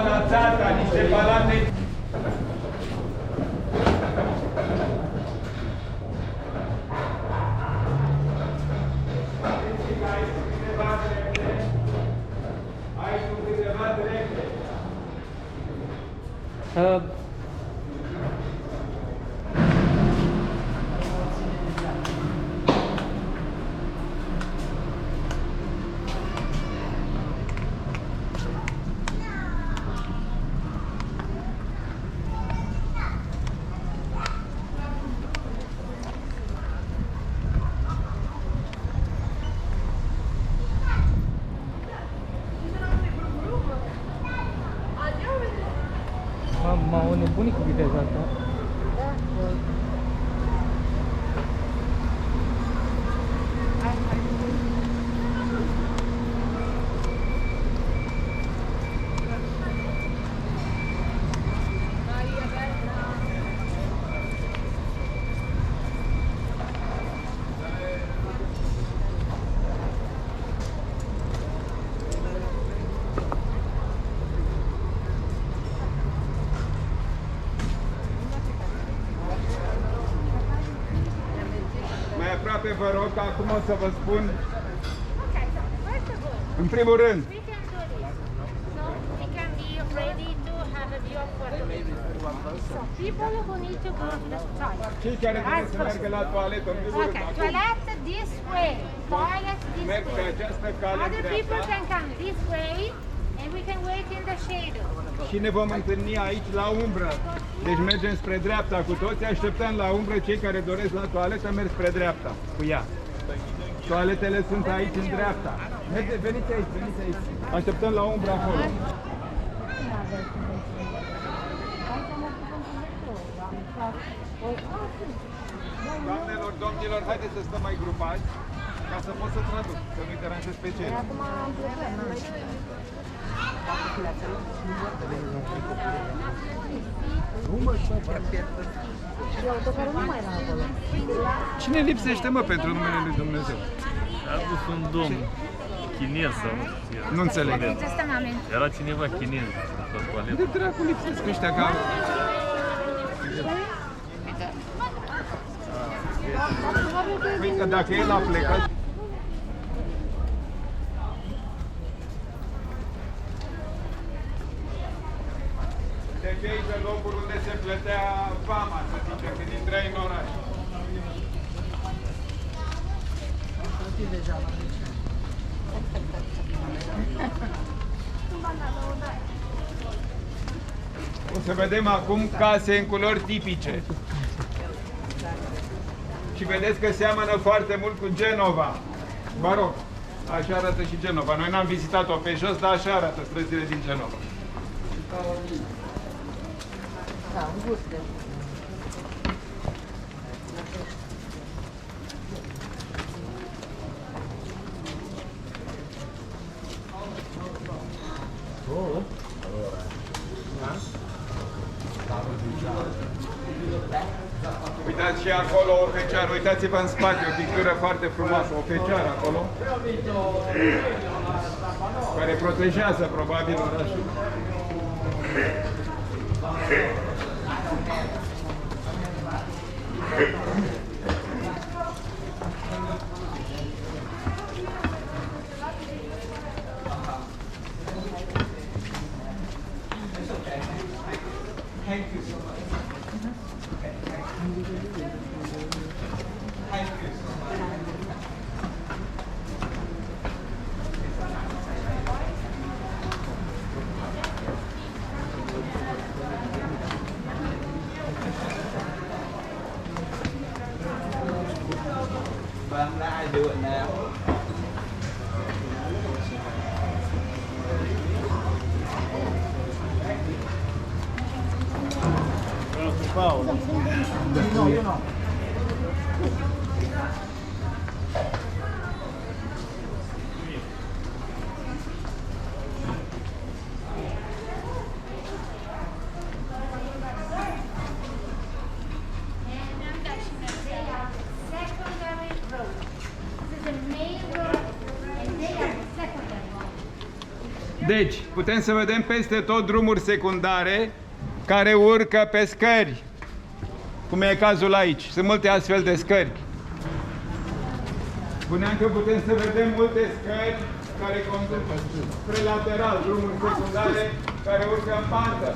balațata, niște balate. Aici sunt câteva trepte. M-au nebunit cu viteza asta. Aproape vă rog, acum o să vă spun. În primul rând, cei care trebuie să meargă la toaletă, în primul rând, toilet this way, toilet this merg pe way. această cale Other people dreapta can come this way and we can wait in the shade. și ne vom întâlni aici la umbră. Deci mergem spre dreapta cu toți, așteptăm la umbră. Cei care doresc la toaletă merg spre dreapta cu ea. Toaletele sunt aici în dreapta. Veniți aici, veniți aici. Așteptăm la umbră acolo. Doamnelor, domnilor, haideți să stăm mai grupați ca să pot să traduc, să nu-i deranjez pe cei. Cine lipsește, mă, pentru numele lui Dumnezeu? A adus un domn chinez sau nu știu. Nu înțeleg. Era cineva chinez la toaletă. De dracu lipsesc ăștia ca... Păi că dacă el a plecat... Deci aici e locul unde se plătea vama, să zicem, când intrai în oraș. O să vedem acum case în culori tipice. Și vedeți că seamănă foarte mult cu Genova. Mă rog, așa arată și Genova. Noi n-am vizitat-o pe jos, dar așa arată străzile din Genova. Da, înguste. Uitați și acolo o fecioară, uitați-vă în spate, o pictură foarte frumoasă, o fecioară acolo, care protejează probabil orașul. Vâng, đã ai được nè. Deci, putem să vedem peste tot drumuri secundare care urcă pe scări, cum e cazul aici. Sunt multe astfel de scări. Spuneam că putem să vedem multe scări care conduc spre lateral, drumuri secundare care urcă în pantă.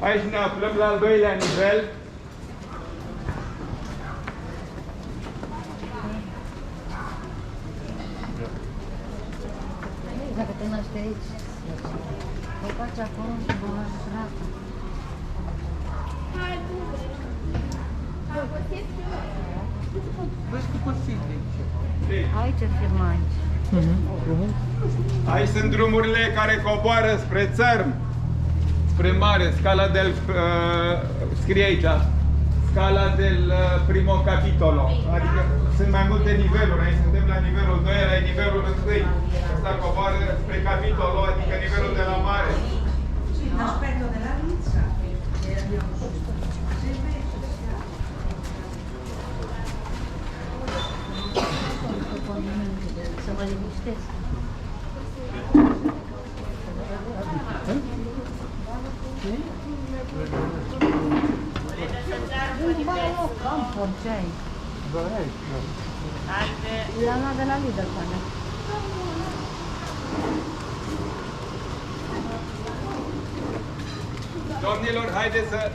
Aici ne aflăm la al doilea nivel. Dacă te naște aici, o faci acolo și vă lași dreapta. Aici filma aici. Aici sunt drumurile care coboară spre țărm, spre mare, scala del... scrie aici, scala del primo capitolo. Adică sunt mai multe niveluri. Aici suntem la nivelul 2, la nivelul 1. Asta coboară spre capitolo, adică nivelul de la mare. L'aspetto della pizza e abbiamo tutto. Să mă liniștesc. Campo, c'hai? La una della Lidl, pane. Domnilor, haideți să...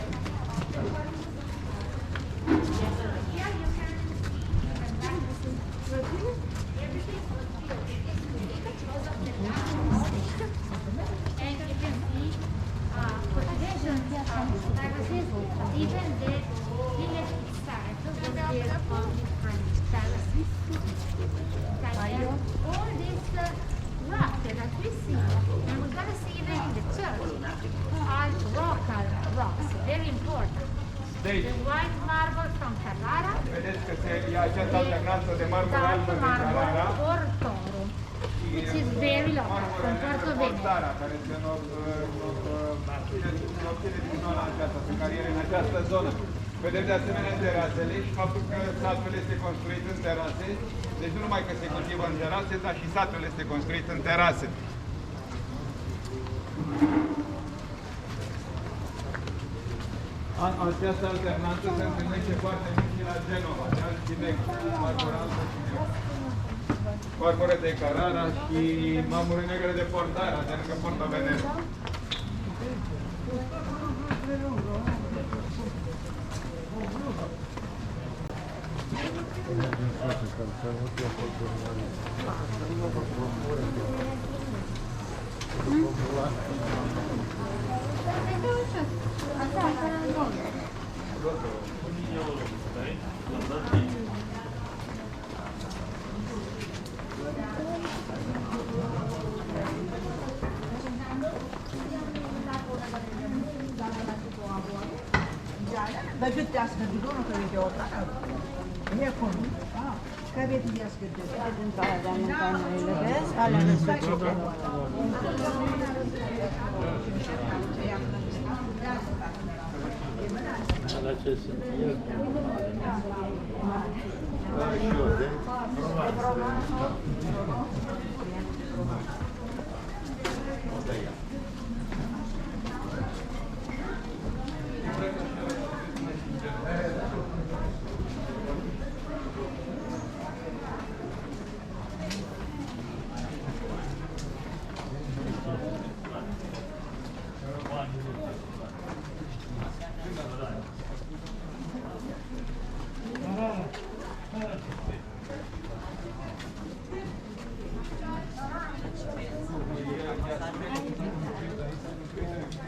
And you can see potential even the village itself was built on different terraces. All this rock that we see, and we're going to see even in the church, are rocks, very important. Deci, The white marble from Carrara, vedeți că e această alternanță de mărmură dark albă din marble Carrara or toro, which is very local from Porto Veneto. Portara, care se obține din zona aceasta, sunt cariere în această zonă. Vedem de asemenea terasele și faptul că satul este construit în terase. Deci nu numai că se cultivă în terase, dar și satul este construit în terase. Această alternanță se întâlnește foarte mult și la Genova, de alții negri, marmură albă și negră. Marmură de Carrara și marmură negră de Portara, de lângă Porto Veneto. Dar cât te ascădă, nu că e de o dată. E acolo. Care te ascădă? Din care de-am mâncat noile, vezi? Alea răsucite. La ce sunt eu?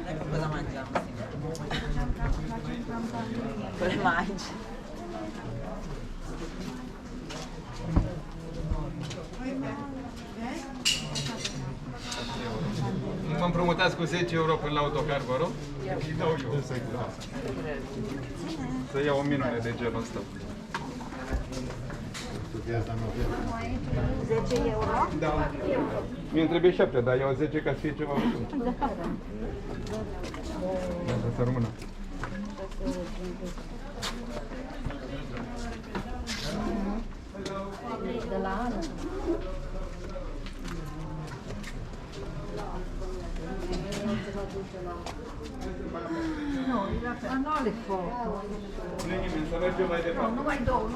Ecco cosa mangiamo. Cosa mangi? Mă împrumutați cu 10 euro până la autocar, vă rog? Și dau eu. Să iau o minune de genul ăsta. 10 euro? Da. Mi-e trebuie 7, dar iau 10 ca să fie ceva ușor. Da, să rămână. Ma no le foto. Nu nimeni, să mergem mai departe. Numai două.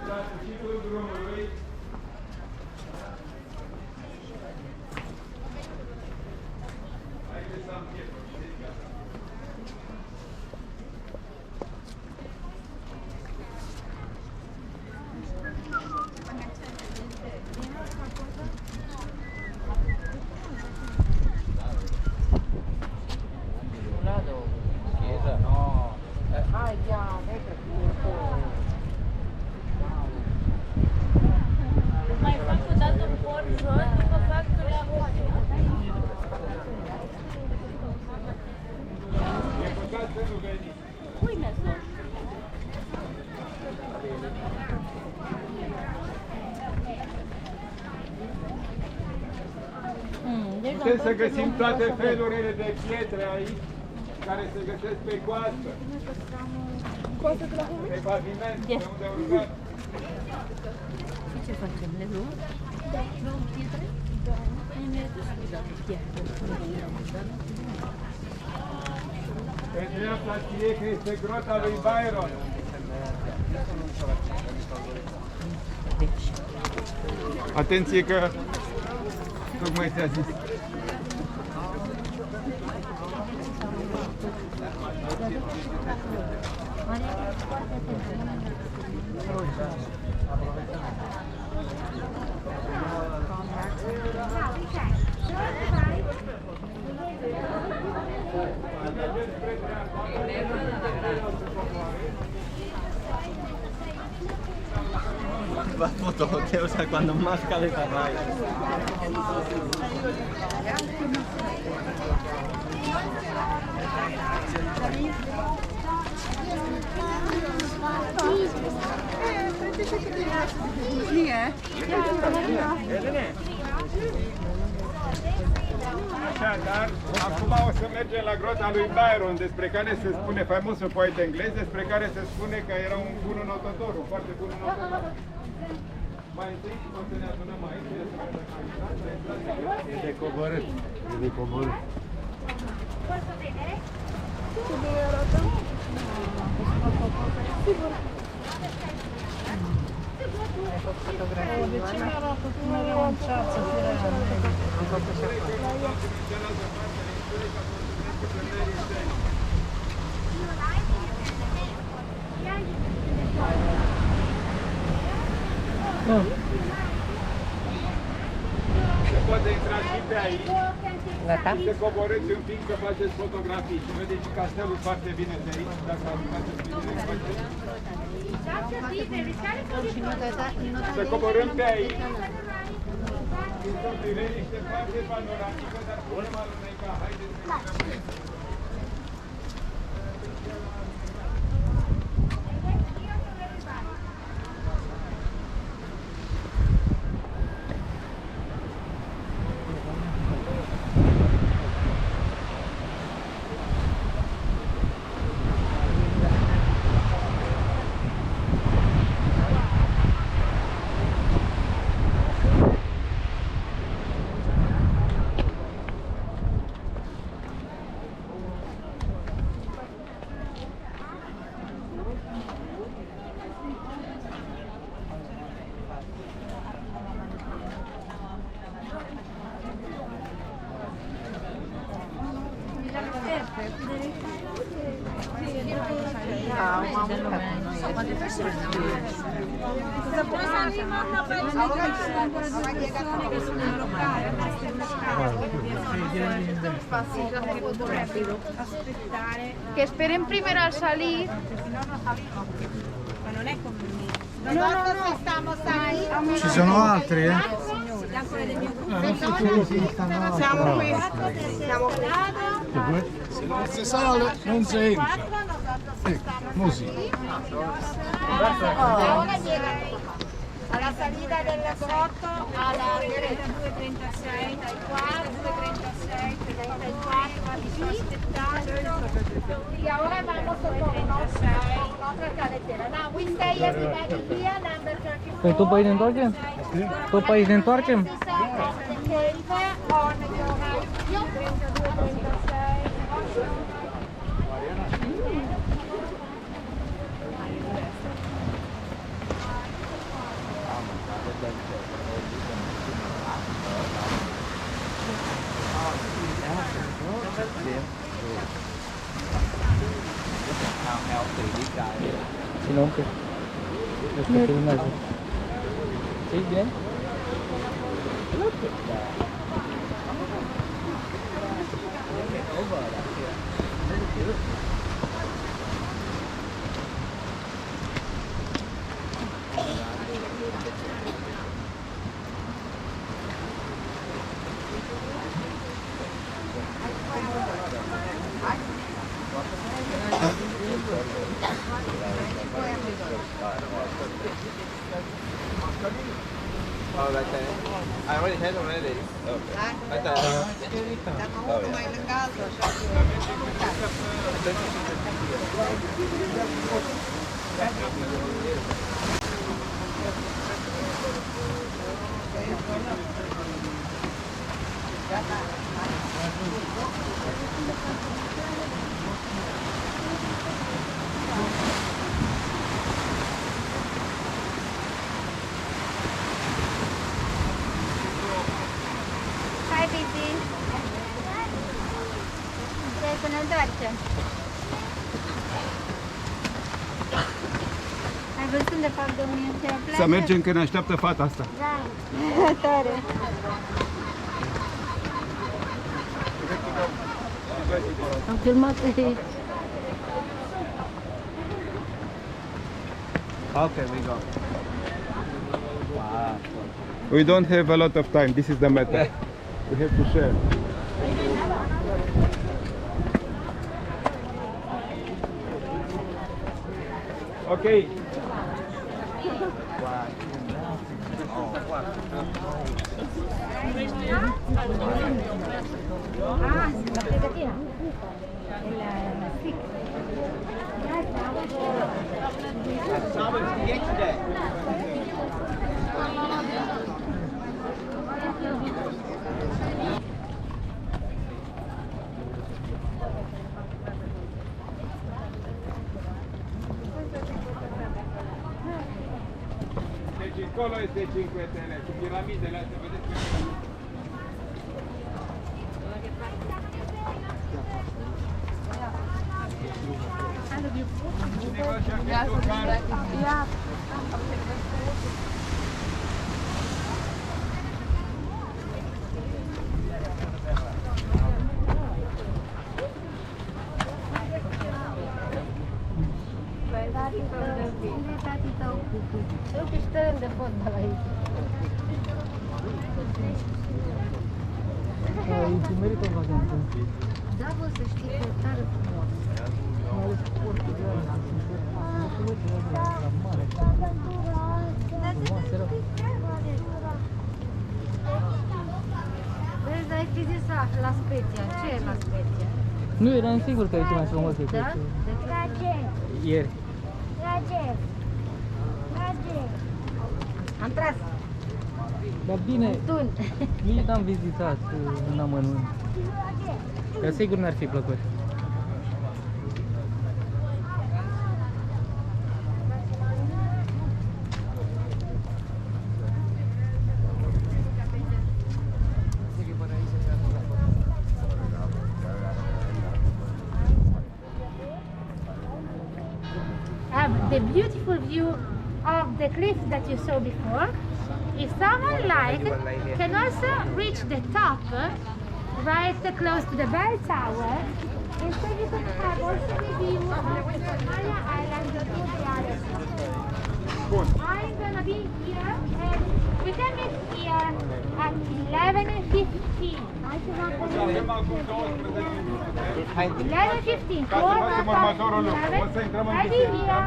La sfârșitul drumului, haideți să am piepă. Chiesa, no. Ah, già, vedo tutto. Mai fac o dată un por jos, după fac la voce. E păcat să nu veniți. Uite, Putem să găsim toate felurile de pietre aici, care se găsesc pe coastă. Pe paviment, pe unde au rugat. ce facem? Le luăm? Da. Luăm pietre? Da. Mi-a dus chiar. Pe dreapta știe că este grota lui Byron. Atenție că tocmai ți-a zis. Va foto, o sea, cuando más caleta hay. Așadar, acum o să mergem la grota lui Byron, despre care se spune, faimosul poet englez, despre care se spune că era un bun notător, un foarte bun notător. Mai întâi o să ne adunăm aici, E de coborât. E de coborât. Posso vedere? De ce mi arată cum mereu în ceață? Am făcut și acolo. se poate intra și pe aici. Gata? Se coborâți un pic să faceți fotografii și vedeți castelul foarte bine de aici, dacă faceți bine, faceți. Să coborâm pe aici. Sunt o priveliște foarte panoramică, dar putem aluneca. Haideți să Ah, uma mulher. Che speren primero al salir. Ma non è come nosotros estamos ahí. Ci sono altri, eh? Siamo qui. Siamo qui. Se non si sale, non si entra. Così. Ahora llega alla salita del sotto alla 32:36, 34, 36, 34, y ahora vamos a otra carretera. Now we stay everybody here, number 34. Păi tu pe aici ne întoarcem? Tu pe aici ne întoarcem? The cave on your right. 32, 36. Si no, que es que tiene una... ¿Sí, bien? Hai, Titi. Vrei să ne întoarcem? Ai văzut unde fac domnii ăștia plece? Să mergem că ne așteaptă fata asta. Da, tare. Am filmat aici. Okay, we go. We don't have a lot of time. This is the matter. We have to share. Okay. Ah, la fregatina. La stick. Deci acolo este 5 Stele, cu piramidele astea, vedeți? Cineva și-a găsit o carte. Unde e tati tău? Uite și teren de fotbal aici. Aici merită o vacanță. Da, bă, să știi că e tare frumos. Mai ales sportul de ăla. Vezi, dar ai fi zis la Speția. Ce e la Speția? Nu eram sigur că aici mai frumos decât Da? ieri. Am tras. Dar bine, Tun. nici n-am vizitat în amănunt. Că sigur n-ar fi plăcut. De the beautiful view of the cliff that you saw before. If someone like, can also reach the top, right close to the bell tower, and so you can have also the view of the Maya Island to the other side. I'm gonna be here, and we can meet here at 11:15. Avem acum 12 minute. 11:15. Ca să facem următorul lucru. O să intrăm în I'll be here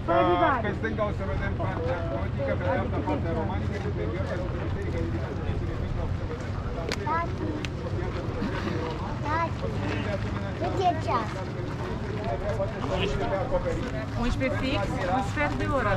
for Pe everybody. stânga o să vedem partea gotică, pe dreapta partea romanică, și pe dreapta biserică ridicată de Sfântul o să vedem 11 fix, un sfert de oră.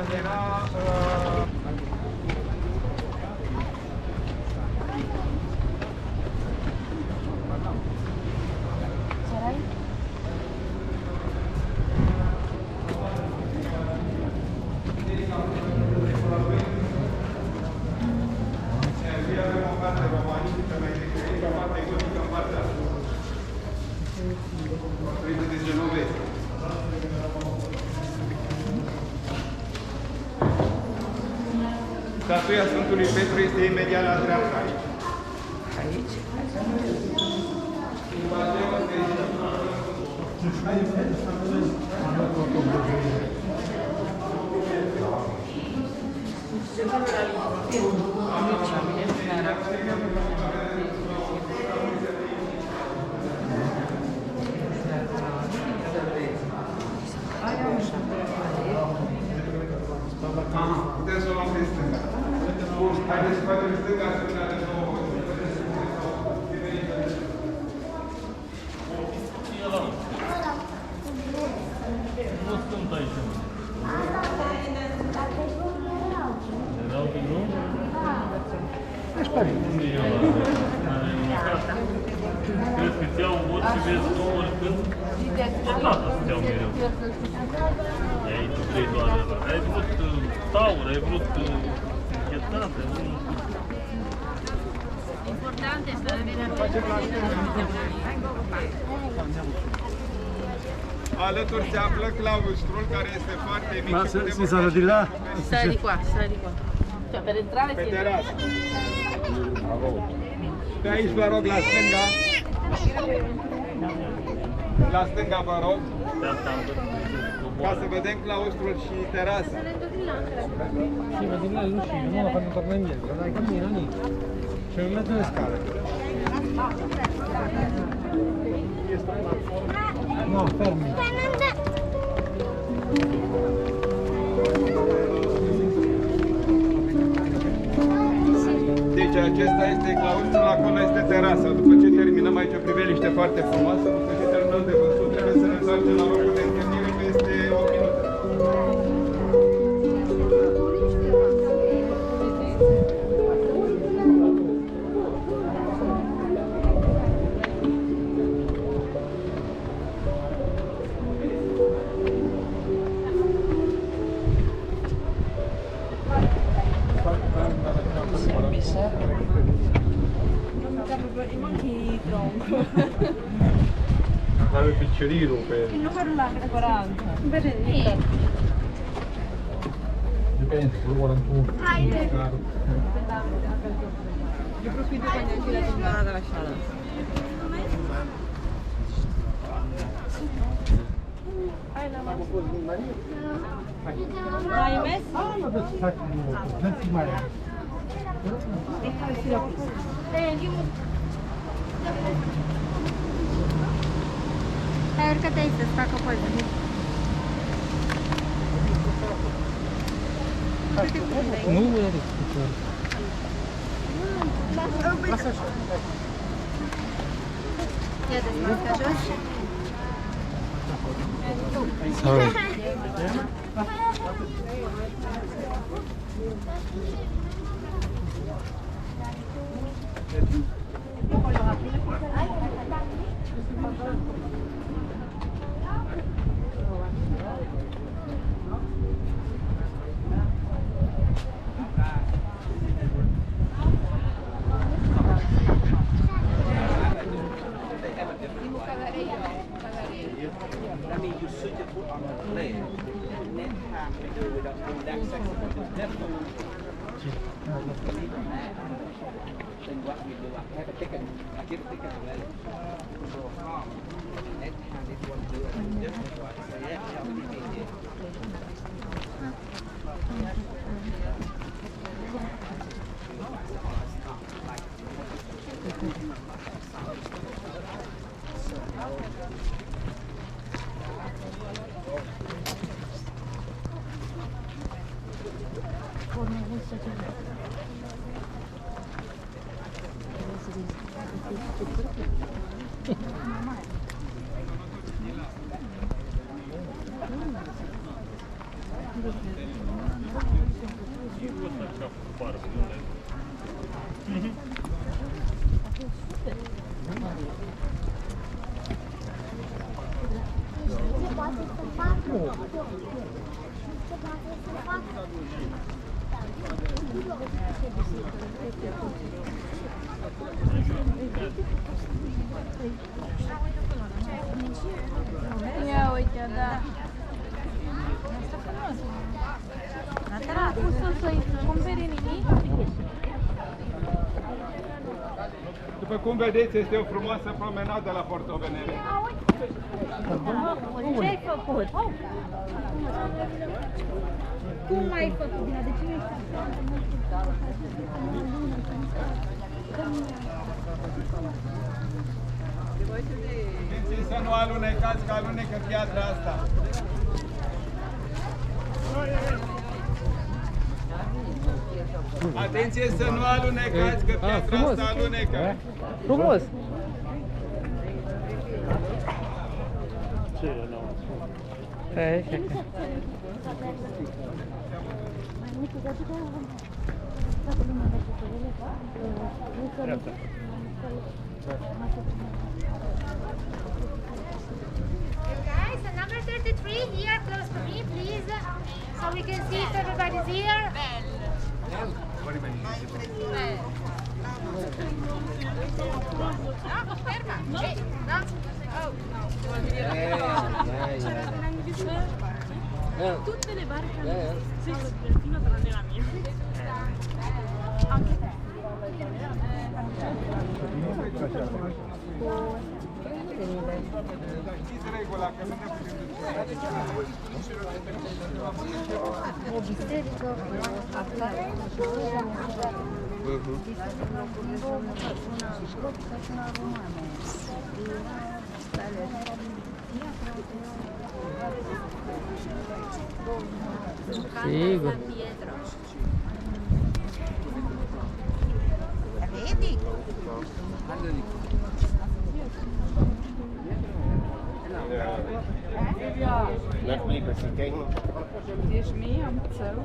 Statuia Sfântului Petru este imediat la dreapta aici. Aici? Putem să o luăm pe stânga. Bun, haideți să facem stânga, stânga de două ori. Nu sunt aici. Erau din nou? Unde e ăla? Crezi că ți-au vot și vezi tu oricând? Tot data să-ți iau mereu. Ei, tu vrei doar ăla. Ai vrut taur, ai vrut închetate. Importante să vedem. Alături se află claustrul, care este foarte mic. Ma și putem si sono di là? Stai di qua, stai di qua. Cioè per entrare Pe tieni. terasă. Pe aici vă rog, la stânga. La stânga vă rog, De asta am văzut. ca să vedem claustrul și terasa. Sì, ma di là è l'uscita, non la fanno tornare indietro, dai, cammina lì. C'è in mezzo alle scale. No, fermi. Deci acesta este claustrul, acolo este terasa. După ce terminăm aici o priveliște foarte frumoasă, după ce terminăm de văzut, trebuie să ne întoarcem la locul de întâlnire peste 8 minute. Dai il piccerino per... Il numero là, 40. Dipende, solo 41. Caro. Io profitto quando anche la giornata da lasciare. Hai messo? Ah, ma adesso sai che non si mai. Urcă-te aici să-ți fac o poză. Nu, vedi. Ia de masca jos. Sorry. I mean, you should just put on the plate, and then have Ia uite, da. N-a pus să-i cumperi nimic? După cum vedeți, este o frumoasă promenadă la Porto Venere. Ce-ai făcut? Cum ai făcut? De ce nu Atenție să nu alunecați, că alunecă piatra asta. Atenție să nu alunecați, că piatra asta alunecă. Frumos! Guys, the number 33 here, close to me, please, so we can see if everybody's here. Tutte le barche hanno sì, fino tranne la mia. Anche te. Știți regula, că nu ne putem O biserică aflată una romană. Sigur. Vedi? Ești mie, am țărul,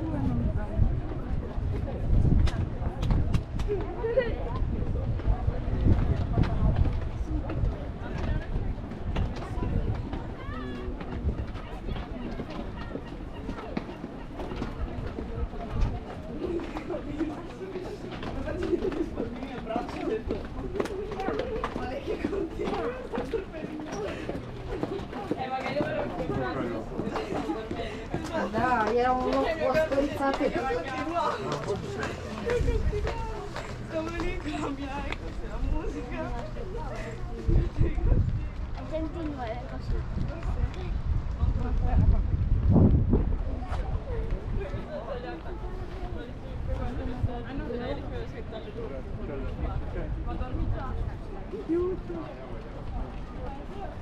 Da, era un loc ostăriț atât. Continuare così.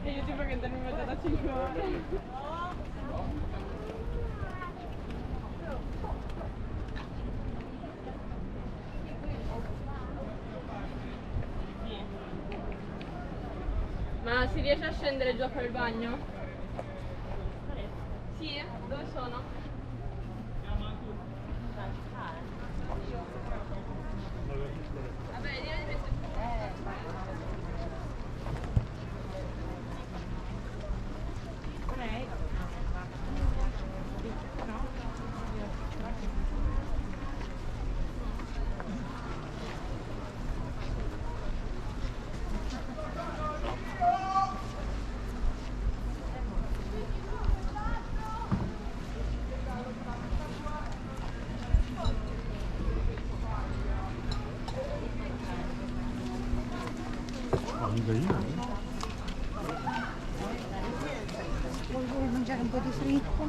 E io tipo che mi metto da 5 ore. Ma si riesce a scendere giù a fare il bagno? Sì? Dove sono? Vabbè, direi di mettere... găină. Vuoi mangiare un po' di fritto?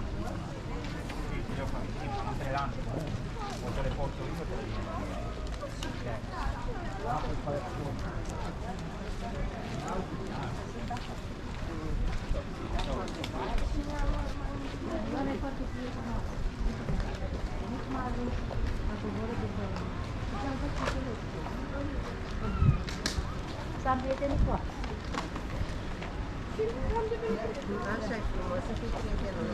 Să-am prietenii cu asta. Așa e frumos, să fii prietenul.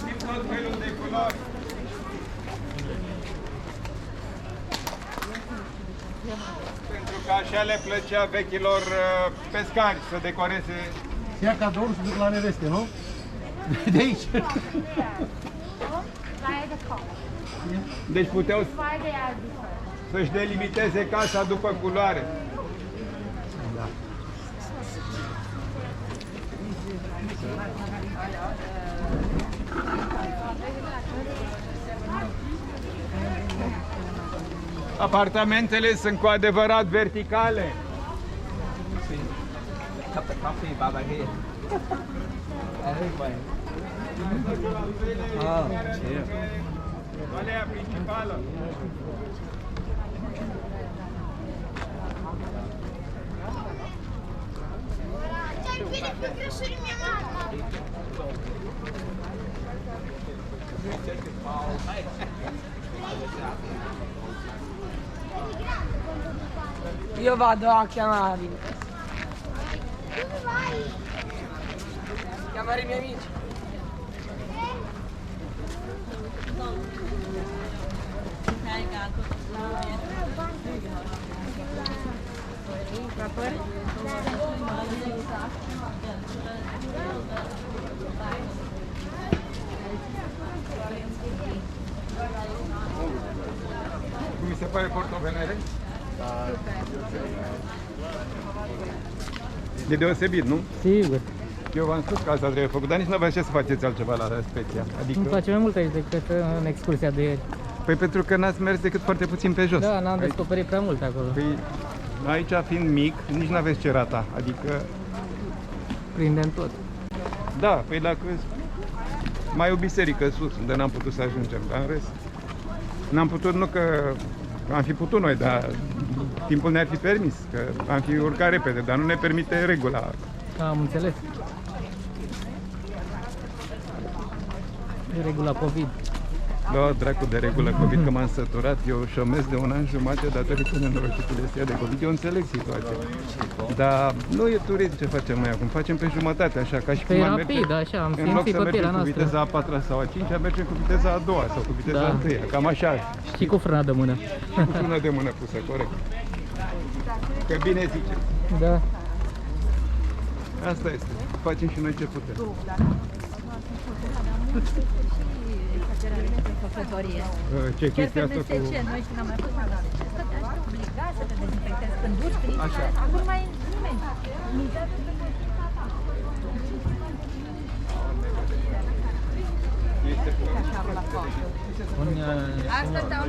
Din tot felul de culori. Pentru că așa le plăcea vechilor pescari să decoreze. Ia cadoul și duc la neveste, nu? De aici. By the color. Deci puteau Why they are different. să-și delimiteze casa după culoare. Apartamentele sunt cu adevărat verticale. Alea principală. Io vado a chiamarli. Chiamare i miei amici. Cum mi se pare portovenele? E deosebit, nu? Sigur. Eu v-am spus că asta trebuie făcut, dar nici nu aveți ce să faceți altceva la Speția. Adică... Îmi place mai mult aici decât în excursia de ieri. Păi pentru că n-ați mers decât foarte puțin pe jos. Da, n-am descoperit prea mult acolo. Păi aici fiind mic, nici n-aveți ce rata, adică... Prindem tot. Da, păi dacă... Mai e o biserică sus, unde n-am putut să ajungem, dar în rest... N-am putut, nu că... Am fi putut noi, dar timpul ne-ar fi permis, că am fi urcat repede, dar nu ne permite regula. Am înțeles. De regula COVID. Da, dracu de regulă COVID, că m-am săturat. Eu șomez de 1 an jumate datorită nenorocitului ăsta de COVID. Eu înțeleg situația. Dar nu e turism ce facem noi acum. Facem pe jumătate, așa, ca și Păi cum am rapid, merge, așa, am în loc simțit să pe pielea mergem cu noastră. viteza a 4 sau a 5, mergem cu viteza a 2 sau cu viteza a 3. Cam așa. Și cu frâna de mână. Și cu frână de mână pusă, corect. Că bine ziceți. Da. Asta este. Facem și noi ce putem. Ce chestia asta cu... Noi când am mai fost la doamne, stăteai obligat să te dezinfectezi când duci prin Așa. acum mai nimeni. Asta dau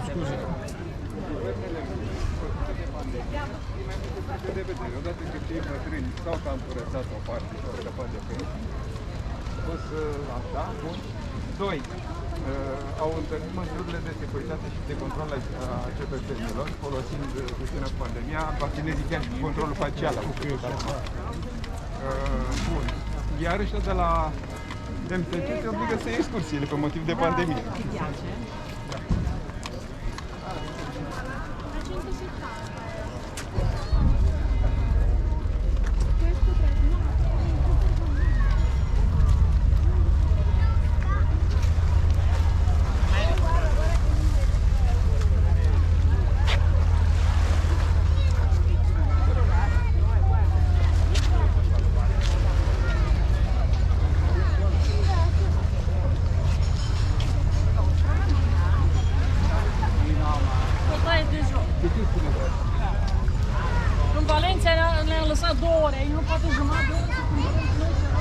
Scuze. De vedere, odată ce cei bătrâni sau că am curățat o parte și au scăpat de pe ei, o să așa, bun. 2. Au întărit măsurile de securitate și de control a cetățenilor, folosind puțină pandemia, vaccinezii chiar și cu controlul facial. Bun. Iar ăștia de la MTC se obligă să iei excursiile pe motiv de pandemie. ei nu poate jumătate de oră să cumpărăm noi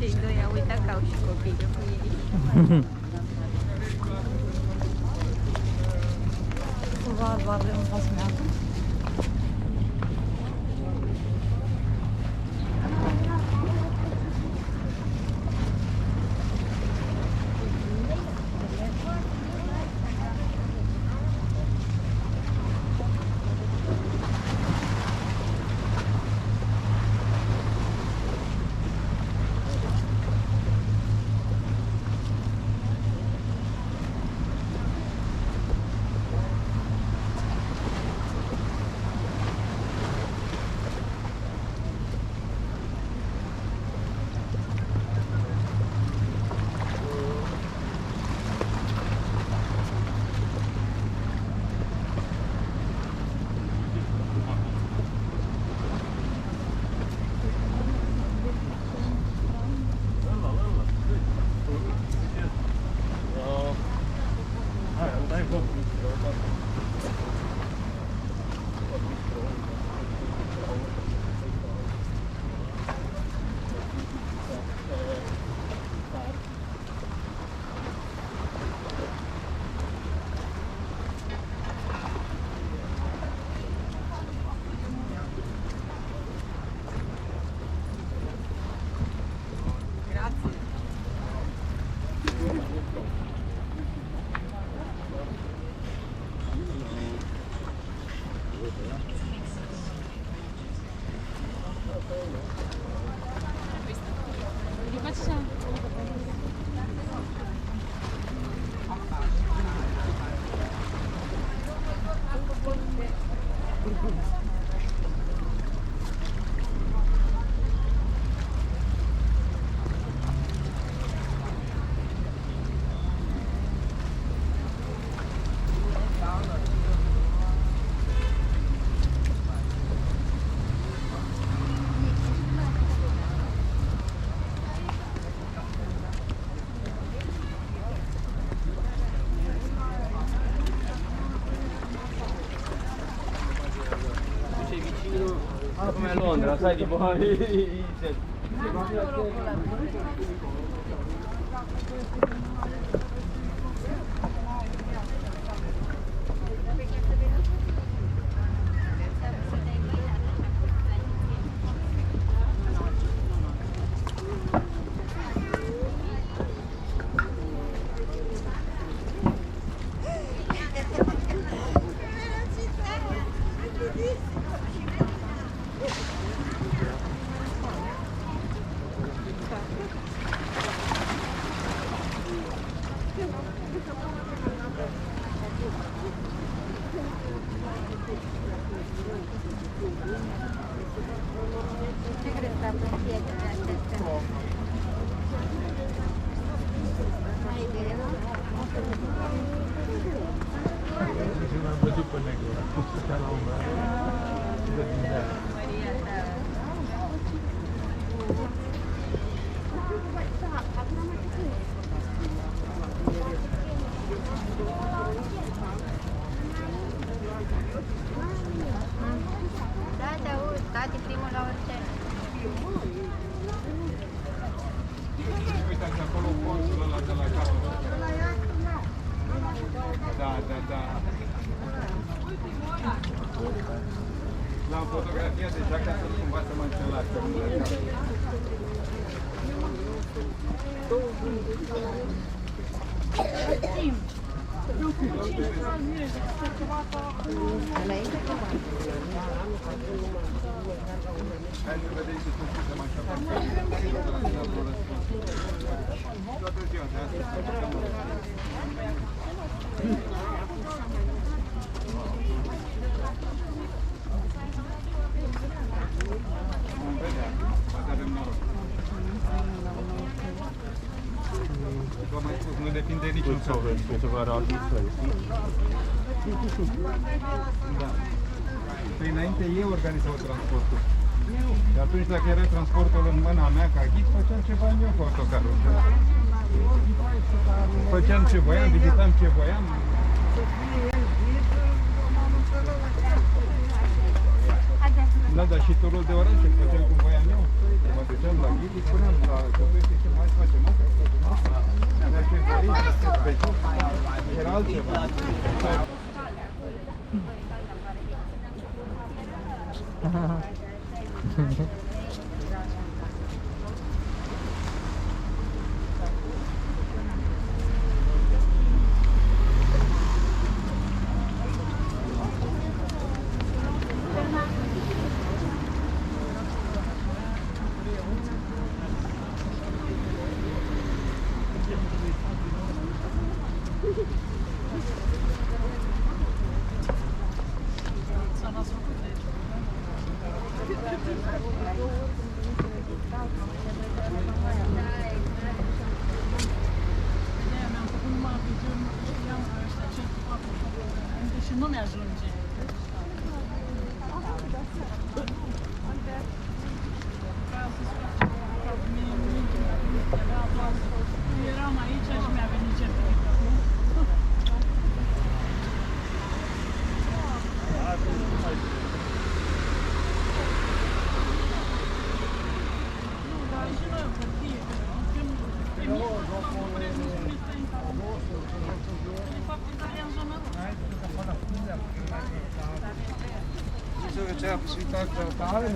Cei doi au uitat că au și copii cu ei. Cumva vrem un pas mai altă. Come a Londra, sai, tipo... Da, te aud, tati primul la orice. da. L-am fotografiat deja ca să cumva să mă înțelați. Hai să vedeți ce sunt să mă așa. Toată ziua de astăzi. Vom vedea, poate avem noroc. V-am mai spus, nu depinde niciun sol. Da. Păi înainte ei organizau transportul. Și atunci dacă era transportul în mâna mea ca ghid, făceam ce voiam eu cu autocarul. Făceam ce voiam, vizitam ce voiam. Da, dar și turul de oraș, făceam cum voiam eu. Mă duceam la ghid, îi spuneam la copii, hai să facem asta. Era altceva. Și nu mi-ajunge. Eram aici și mi-a venit certificatul. Nu, dar și noi o hârtie. De fapt, italian zona. Dove c'è la possibilità di trattare?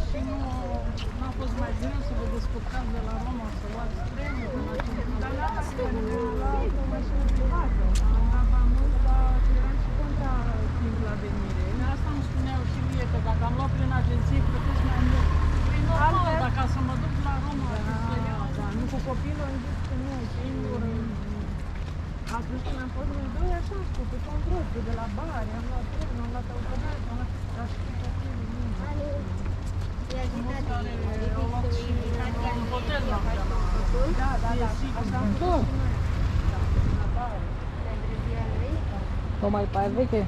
Și nu a fost mai greu să vă descurcați de la Roma, să luați trenul, dar la mașină privată. Am dat mult, dar eram și contra timp la venire. Asta îmi spuneau și mie, că dacă am luat prin agenție, plătesc mai mult. Prin normal, dacă să mă duc la Roma, nu cu copilul, am zis că nu, singur. Atunci când am fost noi doi, așa am spus, pe control, de la bari, am luat trenul, am luat autobuz, am luat... Dar și copilul nu. O mai veche?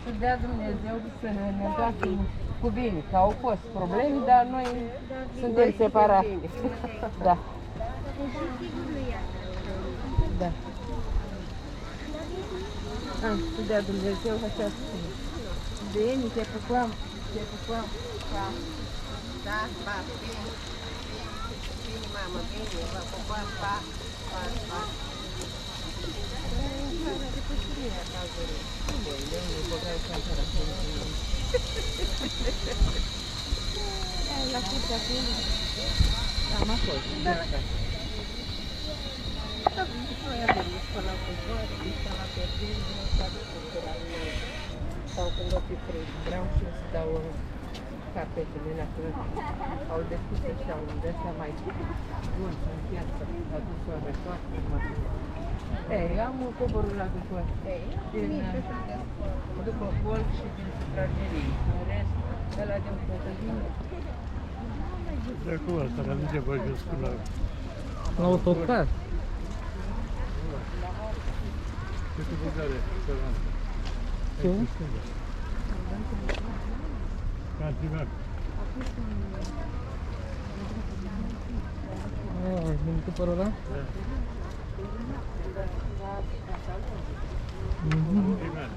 Și dea Dumnezeu să ne întoarcă cu bine, că au fost probleme, dar noi suntem separați. Da. Da. Să dea Dumnezeu așa să spune. Bine, te pupăm, te pupăm. Da, pa, bine. Bine, mamă, bine, vă pupăm, pa, pa, pa. La curtea cu am fost. Da. Noi avem până la cultură, până la perdere, sau când o fi frig. Vreau și să dau carpetele la cură. Au deschis ăștia unde ăsta mai bun, în piață, a dus o rătoare. Ei, am coborul la după, după Volk și din sufragerii. În rest, ăla de-o protăzine. De acum asta, la nici voi jos cu la... La autocar. Câte bugare, săran. Ce? Cantinar. Ai venit cu părul ăla? Amen.